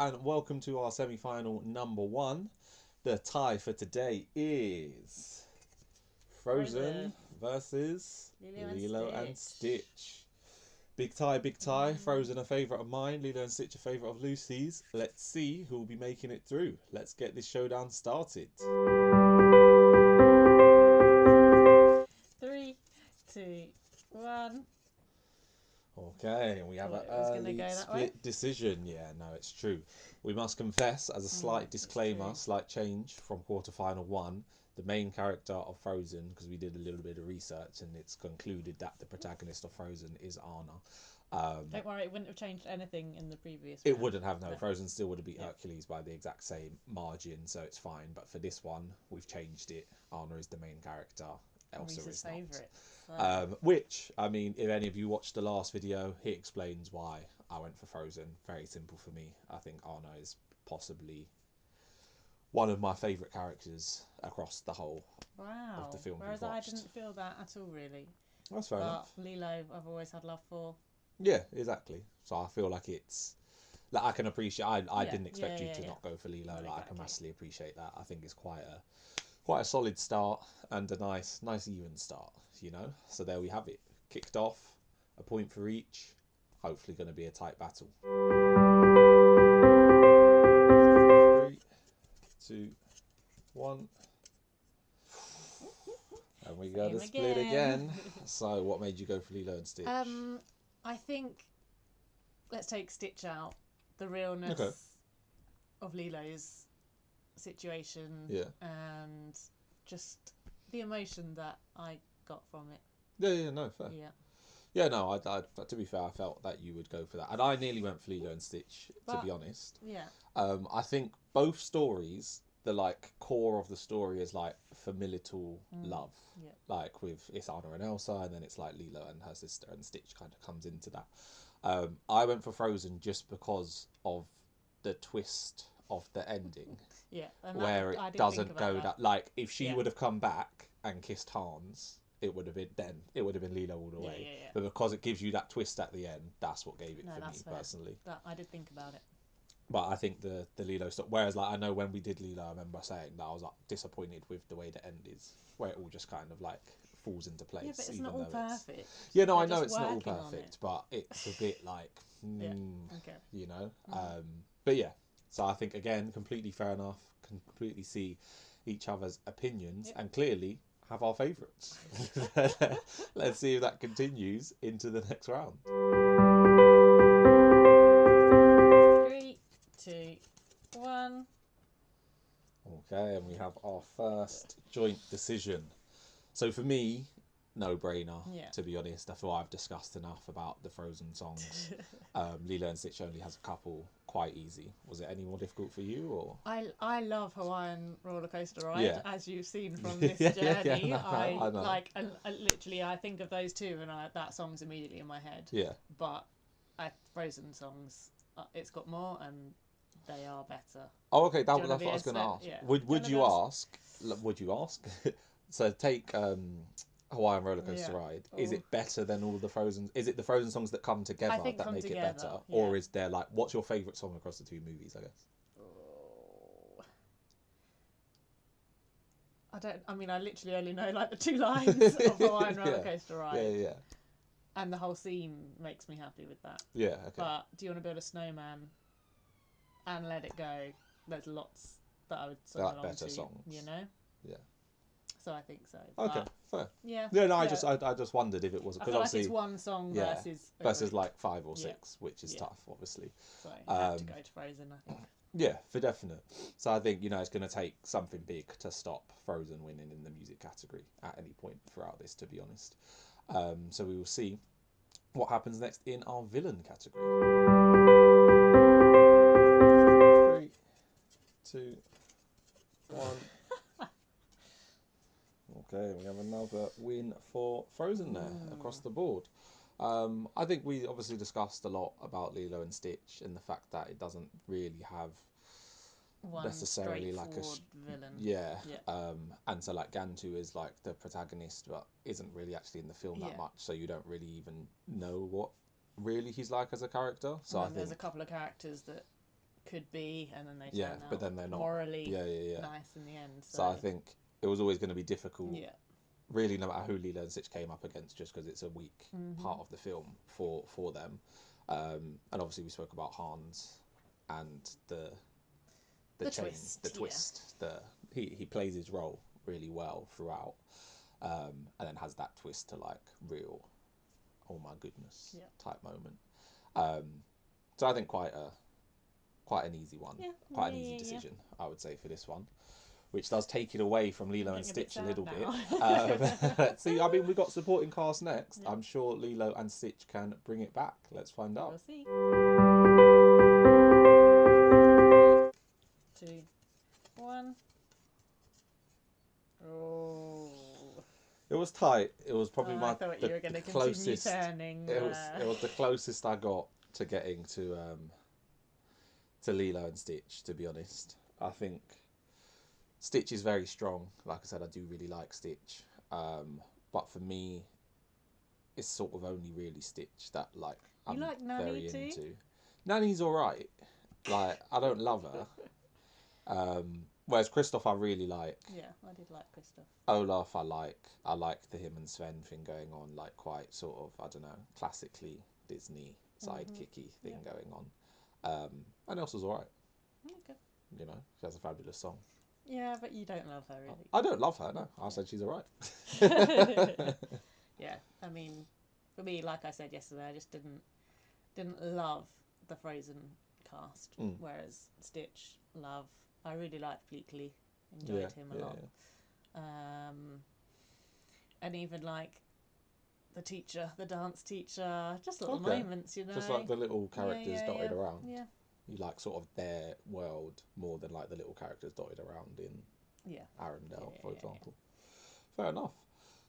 and welcome to our semi-final number one. The tie for today is Frozen versus Lilo and Stitch. Big tie, big tie. Frozen a favourite of mine, Lilo and Stitch a favourite of Lucy's. Let's see who will be making it through. Let's get this showdown started. 3, 2, 1. Okay, and we have an early split decision. Yeah, no, it's true. We must confess, as a slight disclaimer, slight change from quarterfinal one, the main character of Frozen, because we did a little bit of research and it's concluded that the protagonist of Frozen is Anna. Don't worry, it wouldn't have changed anything in the previous It round. wouldn't have, no. Frozen still would have beat Hercules by the exact same margin, so it's fine. But for this one, we've changed it. Anna is the main character. Elsa is not. Favourite. Which, I mean, if any of you watched the last video, he explains why I went for Frozen. Very simple for me. I think Anna is possibly one of my favourite characters across the whole of the film. Whereas I didn't feel that at all, really. That's fair enough. Lilo, I've always had love for. Yeah, exactly. So I feel like it's like I can appreciate. I didn't expect you to not go for Lilo. No, exactly. I can massively appreciate that. I think it's quite a solid start and a nice even start, you know. So there we have it. Kicked off, a point for each. Hopefully going to be a tight battle. 3, 2, 1. And we go to split again. So what made you go for Lilo and Stitch? I think, let's take Stitch out. The realness of Lilo's situation and just the emotion that I got from it. Yeah, no, fair. Yeah, no, I to be fair, I felt that you would go for that. And I nearly went for Lilo and Stitch, to be honest. Yeah. I think both stories, the like core of the story is like familial love. Yeah. Like with it's Anna and Elsa, and then it's like Lilo and her sister, and Stitch kind of comes into that. I went for Frozen just because of the twist of the ending. Yeah. Where it doesn't go that like if she would have come back and kissed Hans, it would have been Lilo all the way. Yeah. But because it gives you that twist at the end, that's what gave it for me personally. I did think about it. But I think the Lilo stuff. Whereas like I know when we did Lilo, I remember saying that I was like disappointed with the way the end is, where it all just kind of like falls into place. Yeah, but it's not all perfect. Yeah, no, I know it's not all perfect, but it's a bit like you know. But yeah, so I think again, completely fair enough. Completely see each other's opinions and clearly have our favourites. Let's see if that continues into the next round. 3, 2, 1. Okay, and we have our first joint decision. So for me, no brainer. To be honest, I feel I've discussed enough about the Frozen songs. Lilo and Stitch only has a couple, quite easy. Was it any more difficult for you, or? I love Hawaiian roller coaster ride, as you've seen from this journey. I like literally I think of those two and that song's immediately in my head. Yeah. But Frozen songs, it's got more and they are better. Oh, okay. That's what I was going to ask. Yeah. Would you ask? Would you ask? So take Hawaiian roller coaster ride. Is it better than all the Frozen? Is it the Frozen songs that come together that make it better, or is there like what's your favourite song across the two movies? I guess. I literally only know like the two lines of Hawaiian roller coaster ride. Yeah. And the whole scene makes me happy with that. Yeah. Okay. But do you want to build a snowman and let it go? There's lots that I would sing along better to, songs. You know. Yeah. So I think so. Okay, fair. Yeah. Yeah, no, I just wondered if it was because obviously like it's one song versus like 5 or 6, which is tough, obviously. So you have to go to Frozen, I think. Yeah, for definite. So I think it's going to take something big to stop Frozen winning in the music category at any point throughout this, to be honest. So we will see what happens next in our villain category. 3, 2, 1. Okay, we have another win for Frozen there across the board. I think we obviously discussed a lot about Lilo and Stitch and the fact that it doesn't really have one necessarily like a villain. And so like Gantu is like the protagonist but isn't really actually in the film that much, so you don't really even know what really he's like as a character. So I think there's a couple of characters that could be, and then they yeah, turn out but then they're not morally yeah. nice in the end. So I think it was always going to be difficult. Yeah. Really, no matter who Lilo and Stitch came up against, just because it's a weak part of the film for them. And obviously we spoke about Hans and the twist. He plays his role really well throughout, and then has that twist to like real, oh my goodness, type moment. So I think quite an easy one, quite an easy decision, I would say, for this one, which does take it away from Lilo and Stitch a little bit. Let's see. I mean, we got supporting cast next. I'm sure Lilo and Stitch can bring it back. Let's find out. We'll see. 2, 1. Oh. It was tight. It was probably I thought you were going to continue turning. It was the closest I got to getting to Lilo and Stitch, to be honest. I think Stitch is very strong. Like I said, I do really like Stitch. But for me, it's sort of only really Stitch that like I'm very into. Nanny's alright. Like, I don't love her. Whereas Kristoff I really like. Yeah, I did like Kristoff. Olaf I like the him and Sven thing going on, like quite sort of, I don't know, classically Disney sidekicky thing going on. And Elsa's alright. Okay. You know, she has a fabulous song. Yeah, but you don't love her, really. I don't love her, no. I said she's alright. Yeah, I mean, for me, like I said yesterday, I just didn't love the Frozen cast. Whereas Stitch, love. I really liked Bleakley. Enjoyed him a lot. Yeah. And even like the teacher, the dance teacher, just little moments, you know. Just like the little characters dotted around. Yeah. You like sort of their world more than like the little characters dotted around in Arendelle, for example. Fair enough.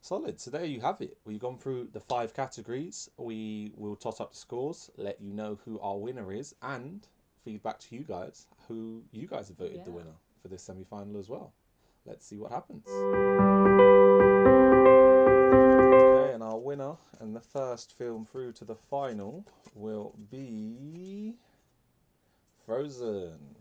Solid. So there you have it. We've gone through the 5 categories. We will toss up the scores, let you know who our winner is, and feedback to you guys who you guys have voted the winner for this semi-final as well. Let's see what happens. Okay, and our winner and the first film through to the final will be Frozen.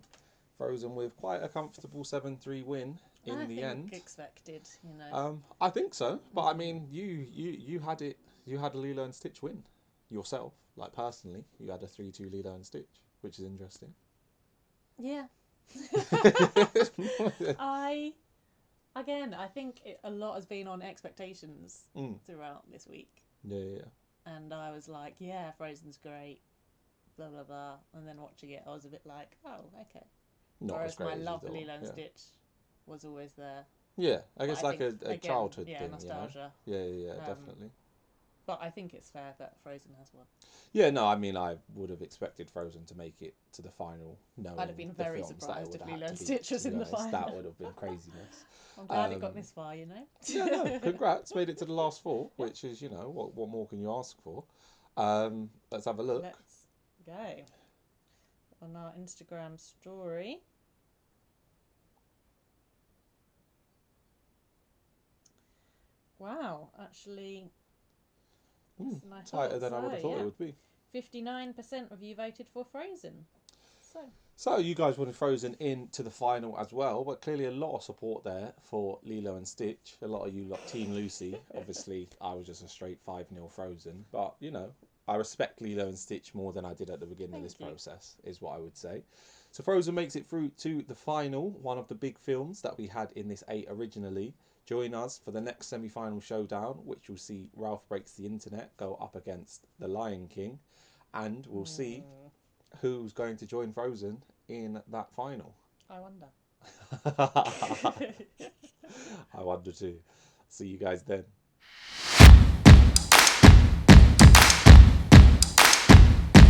Frozen with quite a comfortable 7-3 win in the end. Expected, you know. I think so, but I mean, you had it. You had a Lilo and Stitch win yourself, like personally. You had a 3-2 Lilo and Stitch, which is interesting. Yeah. I think a lot has been on expectations throughout this week. Yeah. And I was like, yeah, Frozen's great, blah blah blah. And then watching it, I was a bit like, oh, okay. Whereas my love for Lilo and Stitch was always there. Yeah, I guess like a childhood thing. Nostalgia. You know? Yeah, definitely. But I think it's fair that Frozen has won. Yeah, no, I mean, I would have expected Frozen to make it to the final. I'd have been very surprised if Lilo and Stitch was in the final. That would have been craziness. I'm glad it got this far, you know. Yeah, no, congrats, made it to the last 4, which is, you know, what more can you ask for? Let's have a look. Let's go. On our Instagram story. Wow, actually, tighter than I would have thought it would be. 59% of you voted for Frozen. So you guys wanted Frozen into the final as well, but clearly a lot of support there for Lilo and Stitch. A lot of you lot Team Lucy. Obviously, I was just a straight 5-0 Frozen, but you know, I respect Lilo and Stitch more than I did at the beginning of this process, is what I would say. So Frozen makes it through to the final, one of the big films that we had in this 8 originally. Join us for the next semi-final showdown, which will see Ralph Breaks the Internet go up against The Lion King, and we'll see who's going to join Frozen in that final. I wonder. I wonder too. See you guys then.